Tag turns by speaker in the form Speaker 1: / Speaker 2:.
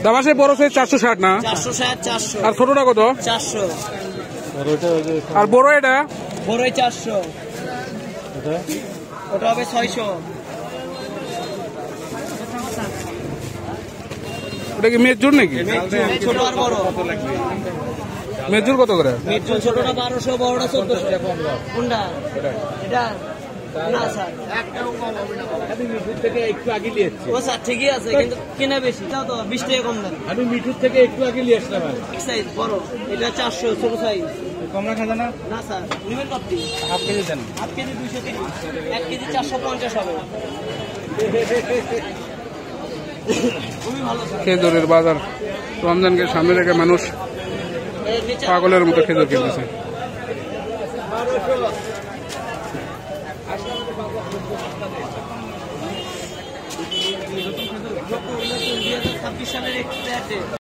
Speaker 1: দাম আছে বড় সাইজ 460 না,
Speaker 2: 460 400।
Speaker 1: আর ছোটটা কত?
Speaker 2: 400।
Speaker 1: আর বড় এটা?
Speaker 2: বড় 400। ওটা হবে 600।
Speaker 1: ওটা কি মেজুর নাকি?
Speaker 2: ছোট আর বড়।
Speaker 1: মেজুর কত করে?
Speaker 2: মেজুর ছোটটা 1200, বড়টা 1400। কোনটা? এটা না স্যার, একটাও কম হবে না।
Speaker 3: আমি মিঠুর থেকে একটু আগে নিয়েছি।
Speaker 2: ও স্যার ঠিকই আছে, কিন্তু কেনা বেশি। তাও তো 20 টাকা কম দেন।
Speaker 3: আমি মিঠুর থেকে একটু আগে নিয়ে আসলাম।
Speaker 2: সাইজ বড়, এটা 400 ছোট সাইজ।
Speaker 3: কম রাখা যায় না?
Speaker 2: না স্যার, নিবেন কত?
Speaker 3: হাফ কেজি দেন।
Speaker 2: হাফ কেজি 230, 1 কেজি 450 হবে। খুবই ভালো স্যার।
Speaker 1: খেজুরের বাজার, রমজানকে সামনে রেখে মানুষ পাগলের মতো খেজুর কিনতেছে।
Speaker 2: সালের